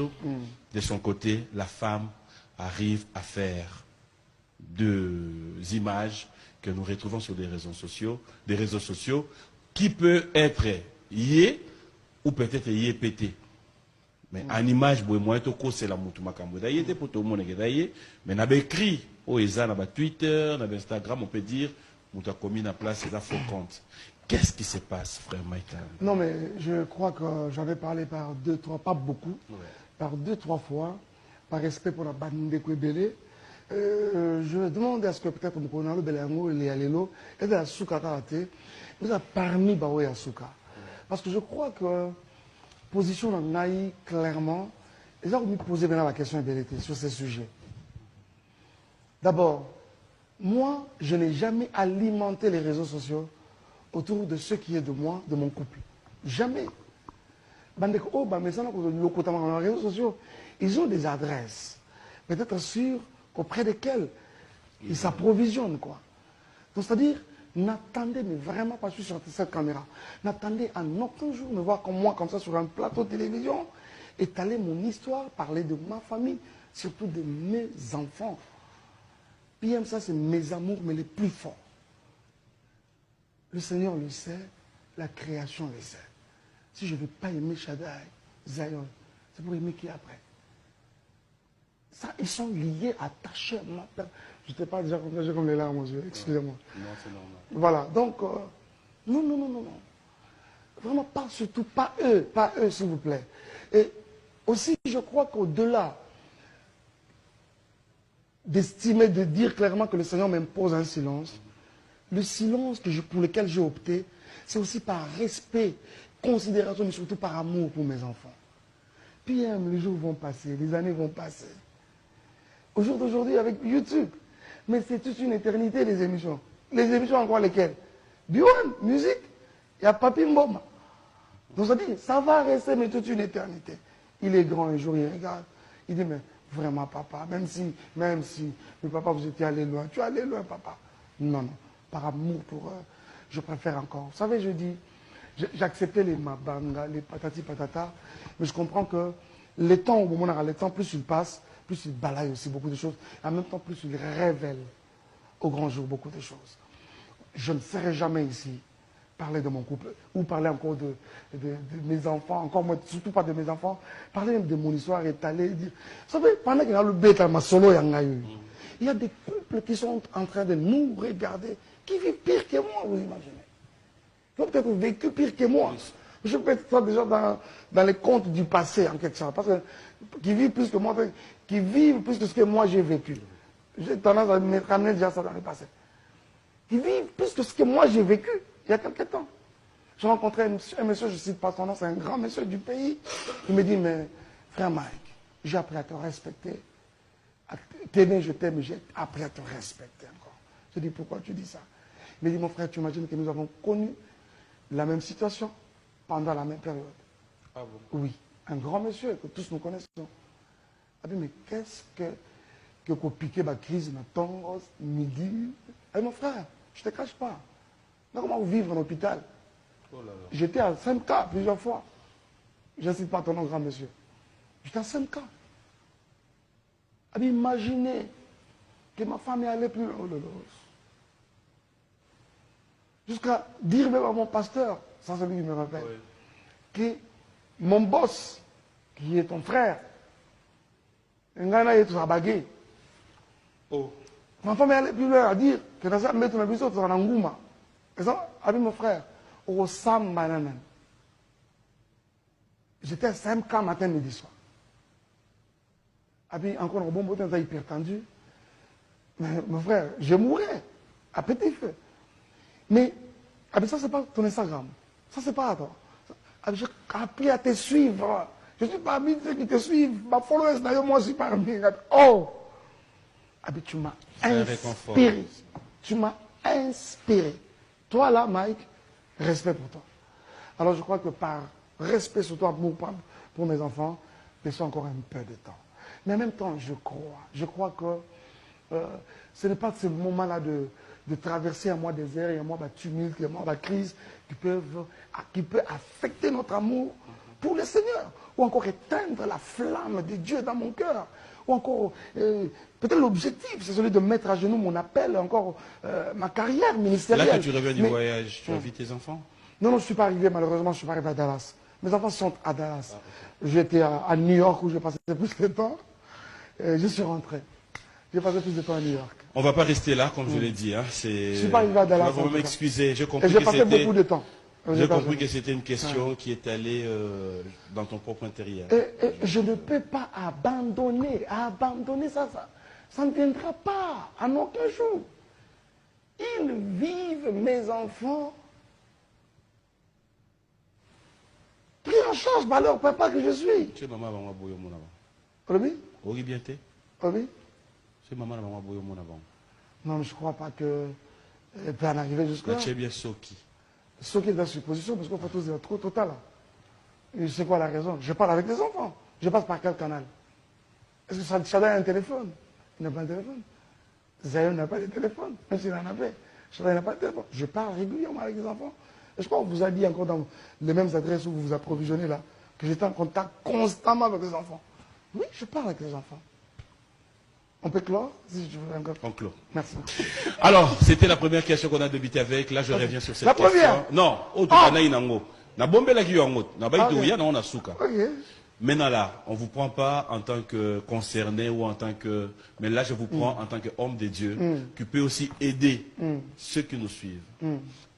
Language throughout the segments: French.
plateau. De son côté, la femme arrive à faire deux images que nous retrouvons sur des réseaux sociaux, qui peut être yé ou peut-être yé pété. Mais en image, c'est la moutumakambo d'ailleurs, pour tout le monde d'ailleurs. Mais on a écrit, au ESA, on a Twitter, on a Instagram, on peut dire, on a commis en place ces faux comptes. Qu'est-ce qui se passe, frère Michael? Non, mais je crois que j'avais parlé par deux, trois, pas beaucoup, par deux, trois fois, par respect pour la bande de Kwebele. Je demande à ce que peut-être Mkonalo Belango, Léalélo, et de la Souka Karate, nous a parmi Baoé à Souka. Parce que je crois que, position dans Naï, clairement, les gens ont posé maintenant la question de vérité sur ces sujets. D'abord, moi, je n'ai jamais alimenté les réseaux sociaux autour de ce qui est de moi, de mon couple. Jamais. Les réseaux sociaux, ils ont des adresses, peut-être sûres auprès desquelles ils s'approvisionnent, quoi. Donc, c'est-à-dire, n'attendez, mais vraiment pas sur cette caméra, n'attendez à aucun jour me voir comme moi, comme ça, sur un plateau de télévision, étaler mon histoire, parler de ma famille, surtout de mes enfants. PM, ça, c'est mes amours, mais les plus forts. Le Seigneur le sait, la création le sait. Si je ne veux pas aimer Shaddai, Zion, c'est pour aimer qui après? Ça, ils sont liés, attachés à ma personne. Je ne t'ai pas déjà comme les larmes aux yeux, excusez-moi. Non, c'est normal. Voilà, donc, non, non, non, non, non. Vraiment pas, surtout pas eux, s'il vous plaît. Et aussi, je crois qu'au-delà d'estimer, de dire clairement que le Seigneur m'impose un silence, le silence pour lequel j'ai opté, c'est aussi par respect, considération, mais surtout par amour pour mes enfants. Puis les jours vont passer, les années vont passer. Au jour d'aujourd'hui, avec YouTube, mais c'est toute une éternité, les émissions. Les émissions encore lesquelles? Biwan, musique, il y a Papi Mboma. Donc ça dit, ça va rester, mais toute une éternité. Il est grand un jour, il regarde, il dit, mais vraiment papa, même si, mais papa, vous étiez allé loin, tu es allé loin, papa. Non, non, par amour pour eux, je préfère encore. Vous savez, je dis, j'acceptais les mabanga, les patati patata, mais je comprends que les temps, au moment où les temps, plus ils passent, plus il balaye aussi beaucoup de choses. En même temps, plus il révèle au grand jour beaucoup de choses. Je ne serai jamais ici parler de mon couple ou parler encore de mes enfants, encore moi, surtout pas de mes enfants, parler même de mon histoire étalée. Dire... Vous savez, pendant qu'il y a le bête à ma solo, il y a des couples qui sont en train de nous regarder, qui vivent pire que moi, vous imaginez. Ils ont peut-être vécu pire que moi. Je peux être ça déjà dans les contes du passé, en quelque sorte. Parce que qui vivent plus que moi, qui vivent plus que ce que moi j'ai vécu. J'ai tendance à me ramener déjà ça dans le passé. Qui vivent plus que ce que moi j'ai vécu il y a quelque temps. J'ai rencontré un monsieur, je ne cite pas son nom, c'est un grand monsieur du pays. Il me dit, mais frère Mike, j'ai appris à te respecter. T'aimer, je t'aime, j'ai appris à te respecter encore. Je dis, pourquoi tu dis ça? Il me dit, mon frère, tu imagines que nous avons connu la même situation pendant la même période. Ah bon? Oui, un grand monsieur que tous nous connaissons. Ah bien, mais qu'est-ce que piquer ma crise, ma tangos, midi? Eh mon frère, je ne te cache pas. Donc, comment vivre en hôpital? Oh là là. J'étais à 5K plusieurs fois. Je ne cite pas ton nom, grand monsieur. J'étais à 5K. Ah bien, imaginez que ma femme est allée plus loin. Oh là là. Jusqu'à dire même à mon pasteur, sans celui qui me rappelle, oui, que mon boss, qui est ton frère, oh. Ma femme est allée plus loin à dire que dans cette maison, tu es en Angouma. Et ça, avec mon frère, au Sam Bananan. J'étais à 5K matin, midi, soir. Et puis, encore un bon matin, ça hyper tendu. Mais mon frère, je mourrais à petit feu. Mais ça, c'est pas ton Instagram. Ça, c'est pas à toi. J'ai appris à te suivre. Je ne suis pas parmi ceux qui te suivent. Ma followers, d'ailleurs, moi, je suis parmi. Oh! Tu m'as inspiré. Tu m'as inspiré. Toi, là, Mike, respect pour toi. Alors, je crois que par respect sur toi pour mes enfants, laissons encore un peu de temps. Mais en même temps, je crois que ce n'est pas ce moment-là de traverser un mois désert et un mois tumulte, et un mois crise qui peut affecter notre amour pour le Seigneur. Ou encore éteindre la flamme de Dieu dans mon cœur. Ou encore, peut-être l'objectif, c'est celui de mettre à genoux mon appel, encore ma carrière ministérielle. Là que tu reviens du voyage, tu as vu tes enfants? Non, je ne suis pas arrivé, malheureusement, je ne suis pas arrivé à Dallas. Mes enfants sont à Dallas. J'étais à New York où j'ai passé plus de temps. Je suis rentré. J'ai passé plus de temps à New York. On ne va pas rester là, comme je l'ai dit. Hein. Je ne suis pas arrivé à Dallas. Vous m'excuser. J'ai compris et j'ai passé beaucoup de temps. J'ai compris que c'était une question qui est allée dans ton propre intérieur. Et je ne peux pas abandonner. Abandonner ça ne viendra pas en aucun jour. Ils vivent, mes enfants, pris en charge par leur papa que je suis. Tu es maman maman boyo mon avant. Oui? Oui, bien t'es. Oui? Tu es maman maman boyo mon avant. Non, mais je ne crois pas que peut en arriver jusque-là. Tu es bien Soki. Ce qui est de la supposition, parce qu'on fait tous des trop total. Et c'est quoi la raison? Je parle avec les enfants. Je passe par quel canal? Est-ce que Chada a un téléphone? Il n'a pas de téléphone. Zayon n'a pas de téléphone, même s'il en avait. Chada n'a pas de téléphone. Je parle régulièrement avec les enfants. Et je crois que vous avez dit encore dans les mêmes adresses où vous vous approvisionnez là, que j'étais en contact constamment avec les enfants. Oui, je parle avec les enfants. On peut clore si je veux encore. On clôt. Merci. Alors, c'était la première question qu'on a débuté avec. Là, je reviens sur cette la question. Première. Non, na bombe la na suka. Ok. Maintenant là, on ne vous prend pas en tant que concerné ou en tant que... Mais là, je vous prends en tant qu'homme de Dieu qui peut aussi aider ceux qui nous suivent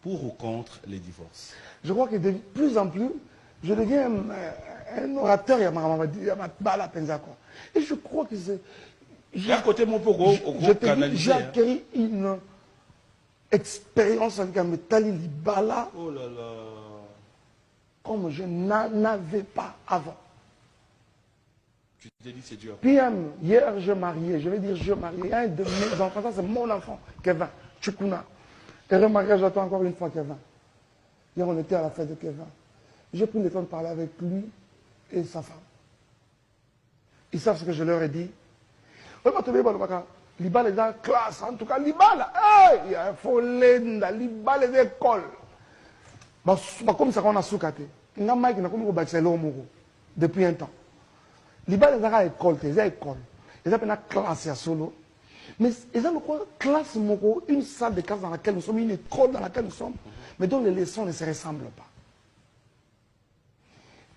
pour ou contre les divorces. Je crois que de plus en plus, je deviens un orateur et je crois que c'est... J'ai acquis une expérience avec un métal libala comme je n'en avais pas avant. Tu t'es dit c'est dur. PM, hier je mariais, je vais dire je mariais un de mes enfants, ça c'est mon enfant, Kevin, Chukuna. Et remarquez, j'attends encore une fois Kevin. Hier on était à la fête de Kevin. J'ai pris le temps de parler avec lui et sa femme. Ils savent ce que je leur ai dit. Libala est dans classe, en tout cas Libala, il y a un folenda, Libala est école. Comme ça qu'on a soukaté. Il y a un mec qui n'a pas depuis un temps. Libala est dans l'école, il y a école. Il y a une classe à solo. Mais il y a une classe, une salle de classe dans laquelle nous sommes, une école dans laquelle nous sommes, mais dont les leçons ne se ressemblent pas.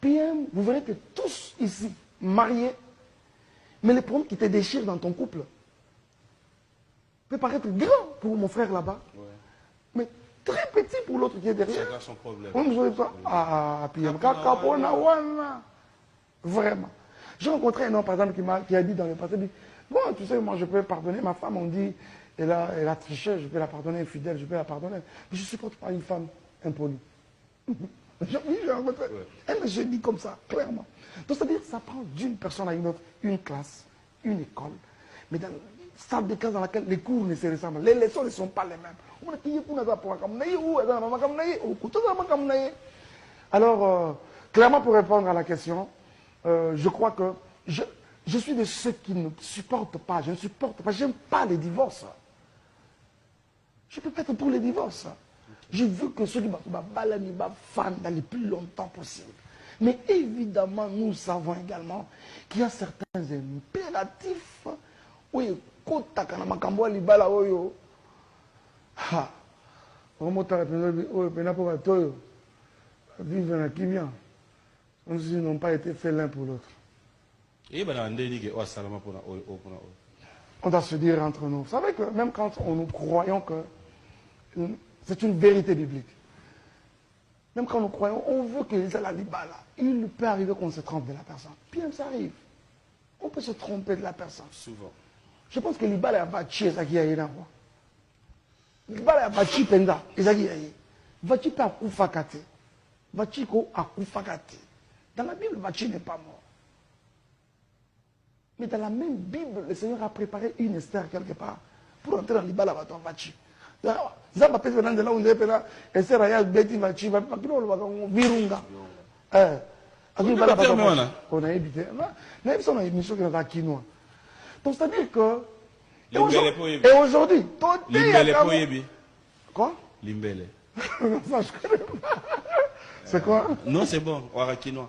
Puis vous verrez que tous ici, mariés, mais les problèmes qui te déchirent dans ton couple peut paraître grand pour mon frère là-bas, mais très petit pour l'autre qui est derrière. C'est son problème. Vraiment. J'ai rencontré un homme, par exemple, qui a dit dans le passé, bon, tu sais, moi je peux pardonner ma femme, on dit, elle a triché, je peux la pardonner, infidèle, je peux la pardonner. Mais je ne supporte pas une femme impolie. Oui, j'ai rencontré. Elle me dit comme ça, clairement. Donc, c'est-à-dire que ça prend d'une personne à une autre, une classe, une école. Mais dans une salle de classe dans laquelle les cours ne se ressemblent, les leçons ne sont pas les mêmes. Alors, clairement, pour répondre à la question, je crois que je suis de ceux qui ne supportent pas, je ne supporte pas, je n'aime pas les divorces. Je peux pas être pour les divorces. Je veux que ceux qui me fan dans le plus longtemps possible. Mais évidemment, nous savons également qu'il y a certains impératifs. Oui, kotakana makambo libala oyo. Ha. Remonta vivre dans Kimia. Comme s'ils n'ont pas été faits l'un pour l'autre. On doit se dire entre nous. Vous savez que même quand nous croyons que c'est une vérité biblique, même quand nous croyons, on veut que les Alibala, il peut arriver qu'on se trompe de la personne. Puis même ça arrive. On peut se tromper de la personne. Souvent. Je pense que l'Ibala va tuer ça qui est là. L'Ibala va tuer Penda. Va tuer à Koufakate. Va tuer à Koufakate. Dans la Bible, Vachi n'est pas mort. Mais dans la même Bible, le Seigneur a préparé une Esther quelque part pour entrer dans l'Ibala Vaton Vachi. Zamba pèse venant de là où on est là, Esther a Betty Vachi, Virunga. On a évité. Mais on a une mission qui est dans Kinois. Donc c'est-à-dire que. Et aujourd'hui, quoi? Limbele. Ça, je connais pas. C'est quoi? Non, c'est bon, Warakinois.